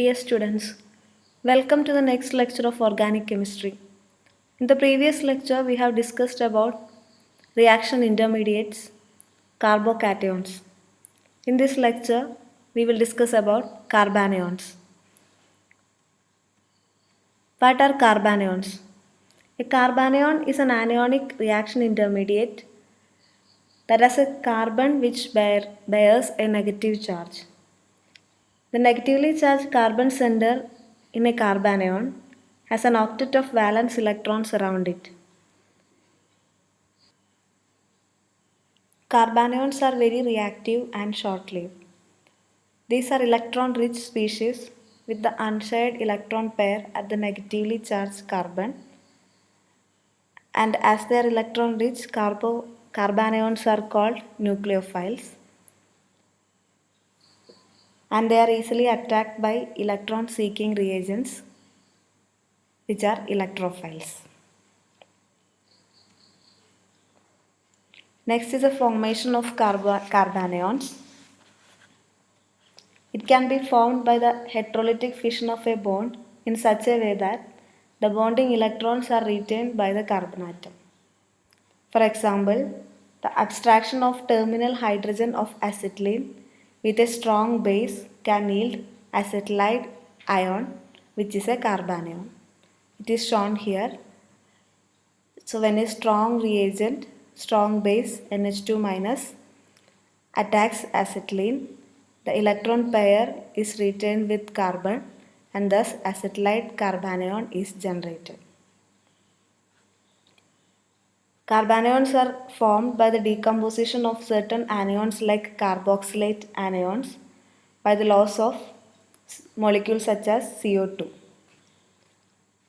Dear students, welcome to the next lecture of organic chemistry. In the previous lecture, we have discussed about reaction intermediates, carbocations. In this lecture, we will discuss about carbanions. What are carbanions? A carbanion is an anionic reaction intermediate that has a carbon which bears a negative charge. The negatively charged carbon center in a carbanion has an octet of valence electrons around it. Carbanions are very reactive and short-lived. These are electron-rich species with the unshared electron pair at the negatively charged carbon, and as they are electron-rich, carbanions are called nucleophiles, and they are easily attacked by electron-seeking reagents, which are electrophiles. Next is the formation of carbanions. It can be formed by the heterolytic fission of a bond in such a way that the bonding electrons are retained by the carbon atom. For example, the abstraction of terminal hydrogen of acetylene with a strong base can yield acetylide ion, which is a carbanion. It is shown here. So when a strong reagent, strong base NH2 minus attacks acetylene, the electron pair is retained with carbon and thus acetylide carbanion is generated. Carbanions are formed by the decomposition of certain anions like carboxylate anions by the loss of molecules such as CO2.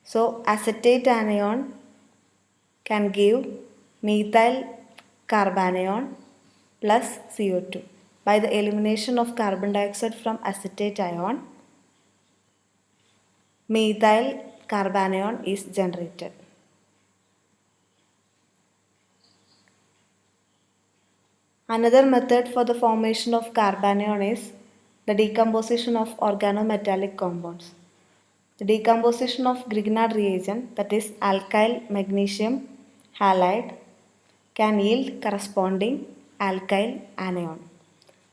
So acetate anion can give methyl carbanion plus CO2. By the elimination of carbon dioxide from acetate ion, methyl carbanion is generated. Another method for the formation of carbanion is the decomposition of organometallic compounds. The decomposition of Grignard reagent, that is alkyl magnesium halide, can yield corresponding alkyl anion.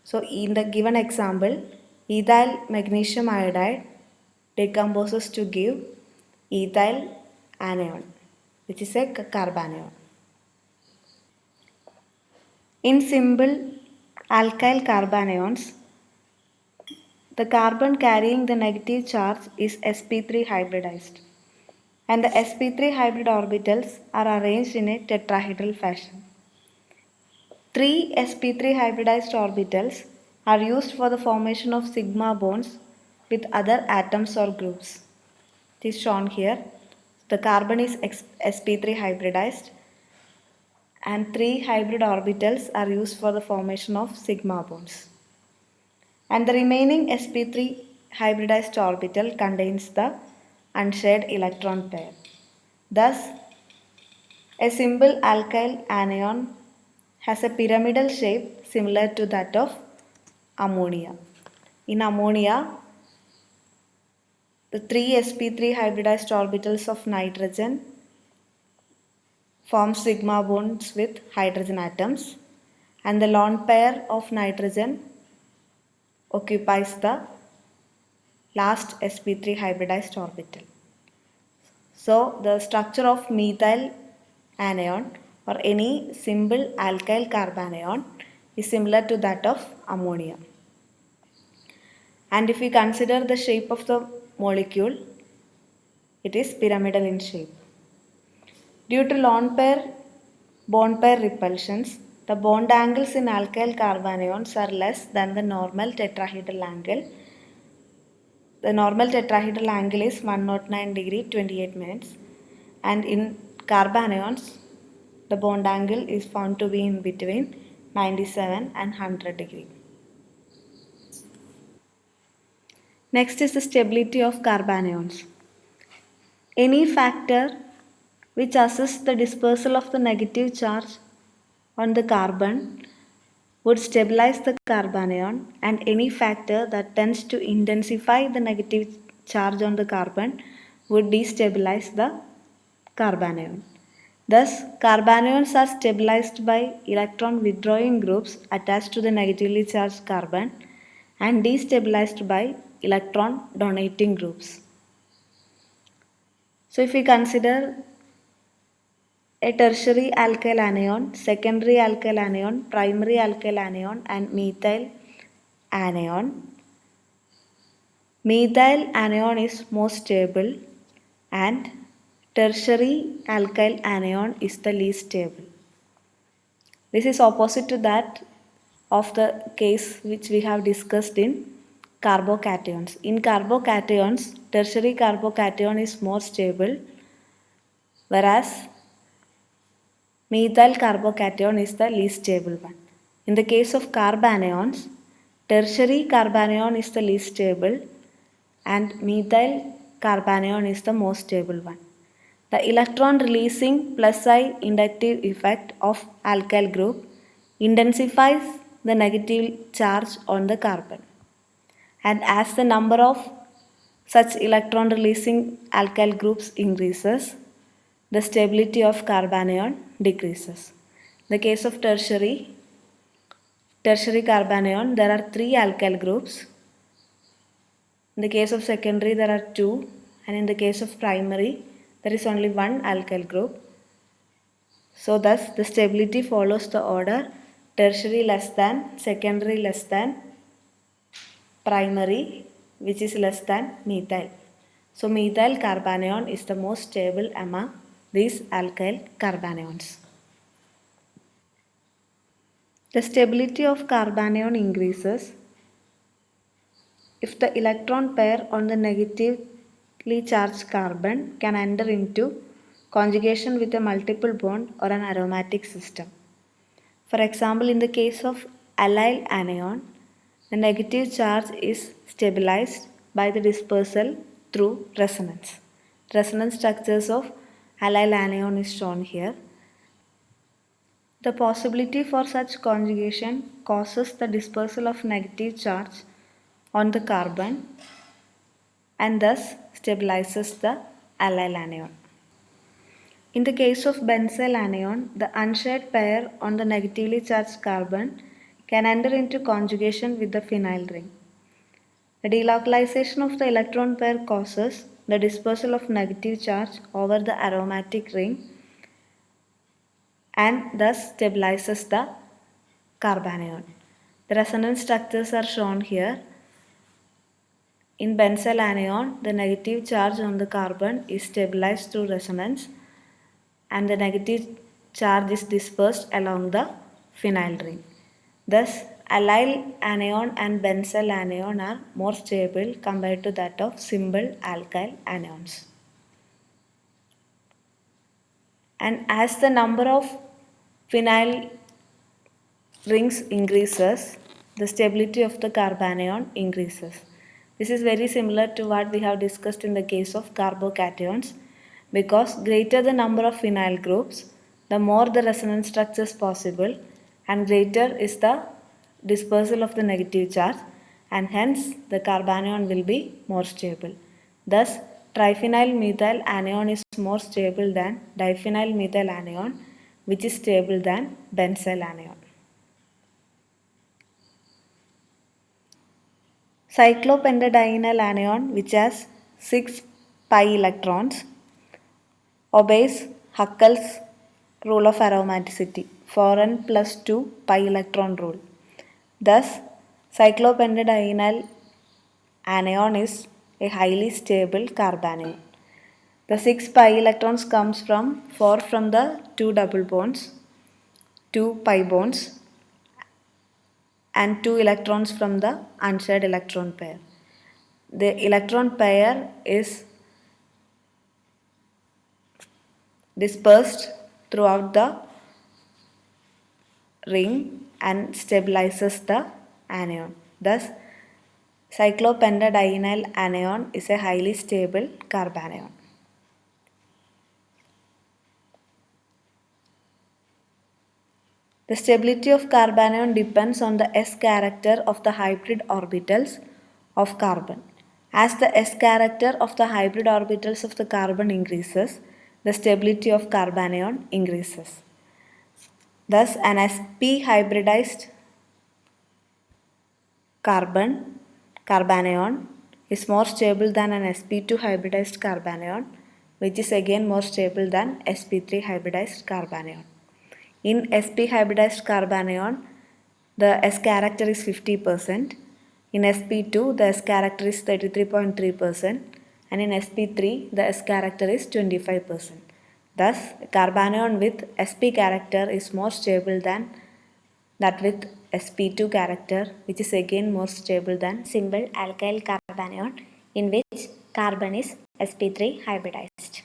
So in the given example, ethyl magnesium iodide decomposes to give ethyl anion, which is a carbanion. In simple alkyl carbanions, the carbon carrying the negative charge is sp3 hybridized, and the sp3 hybrid orbitals are arranged in a tetrahedral fashion. 3 sp3 hybridized orbitals are used for the formation of sigma bonds with other atoms or groups. It is shown here. The carbon is sp3 hybridized and 3 hybrid orbitals are used for the formation of sigma bonds. And the remaining sp3 hybridized orbital contains the unshared electron pair. Thus, a simple alkyl anion has a pyramidal shape similar to that of ammonia. In ammonia, the 3 sp3 hybridized orbitals of nitrogen form sigma bonds with hydrogen atoms, and the lone pair of nitrogen occupies the last sp3 hybridized orbital. So the structure of methyl anion or any simple alkyl carbanion is similar to that of ammonia. And if we consider the shape of the molecule, it is pyramidal in shape. Due to lone pair bond pair repulsions, the bond angles in alkyl carbanions are less than the normal tetrahedral angle. The normal tetrahedral angle is 109 degree 28 minutes, and in carbanions the bond angle is found to be in between 97 and 100 degree. Next is the stability of carbanions. Any factor which assists the dispersal of the negative charge on the carbon would stabilize the carbanion, and any factor that tends to intensify the negative charge on the carbon would destabilize the carbanion. Thus, carbanions are stabilized by electron withdrawing groups attached to the negatively charged carbon and destabilized by electron donating groups. So, if we consider a tertiary alkyl anion, secondary alkyl anion, primary alkyl anion, and methyl anion. Methyl anion is most stable and tertiary alkyl anion is the least stable. This is opposite to that of the case which we have discussed in carbocations. In carbocations, tertiary carbocation is more stable, whereas methyl carbocation is the least stable one. In the case of carbanions, tertiary carbanion is the least stable and methyl carbanion is the most stable one. The electron releasing plus I inductive effect of alkyl group intensifies the negative charge on the carbon. And as the number of such electron releasing alkyl groups increases, the stability of carbanion decreases. In the case of tertiary carbanion, there are 3 alkyl groups. In the case of secondary, there are 2, and in the case of primary, there is only 1 alkyl group. So thus the stability follows the order tertiary less than, secondary less than, primary which is less than methyl. So methyl carbanion is the most stable among these alkyl carbanions. The stability of carbanion increases if the electron pair on the negatively charged carbon can enter into conjugation with a multiple bond or an aromatic system. For example, in the case of allyl anion, the negative charge is stabilized by the dispersal through resonance. Resonance structures of allyl anion is shown here. The possibility for such conjugation causes the dispersal of negative charge on the carbon and thus stabilizes the allyl anion. In the case of benzyl anion, the unshared pair on the negatively charged carbon can enter into conjugation with the phenyl ring. The delocalization of the electron pair causes the dispersal of negative charge over the aromatic ring and thus stabilizes the carbanion. The resonance structures are shown here. In benzyl anion, the negative charge on the carbon is stabilized through resonance and the negative charge is dispersed along the phenyl ring. Thus, allyl anion and benzyl anion are more stable compared to that of simple alkyl anions. And as the number of phenyl rings increases, the stability of the carbanion increases. This is very similar to what we have discussed in the case of carbocations, because greater the number of phenyl groups, the more the resonance structures possible and greater is the dispersal of the negative charge and hence the carbanion will be more stable. Thus, triphenyl methyl anion is more stable than diphenyl methyl anion, which is stable than benzyl anion. Cyclopentadienyl anion, which has 6 pi electrons, obeys Huckel's rule of aromaticity, 4n plus 2 pi electron rule. Thus, cyclopentadienyl anion is a highly stable carbanion. The 6 pi electrons comes from 4 from the 2 double bonds, 2 pi bonds and 2 electrons from the unshared electron pair. The electron pair is dispersed throughout the ring and stabilizes the anion. Thus, cyclopentadienyl anion is a highly stable carbanion. The stability of carbanion depends on the s character of the hybrid orbitals of carbon. As the s character of the hybrid orbitals of the carbon increases, the stability of carbanion increases. Thus, an sp hybridized carbanion is more stable than an sp2 hybridized carbanion, which is again more stable than sp3 hybridized carbanion. In sp hybridized carbanion, the s character is 50%. In sp2, the s character is 33.3%, and in sp3, the s character is 25%. Thus, carbanion with sp character is more stable than that with sp2 character, which is again more stable than Simple alkyl carbanion in which carbon is sp3 hybridized.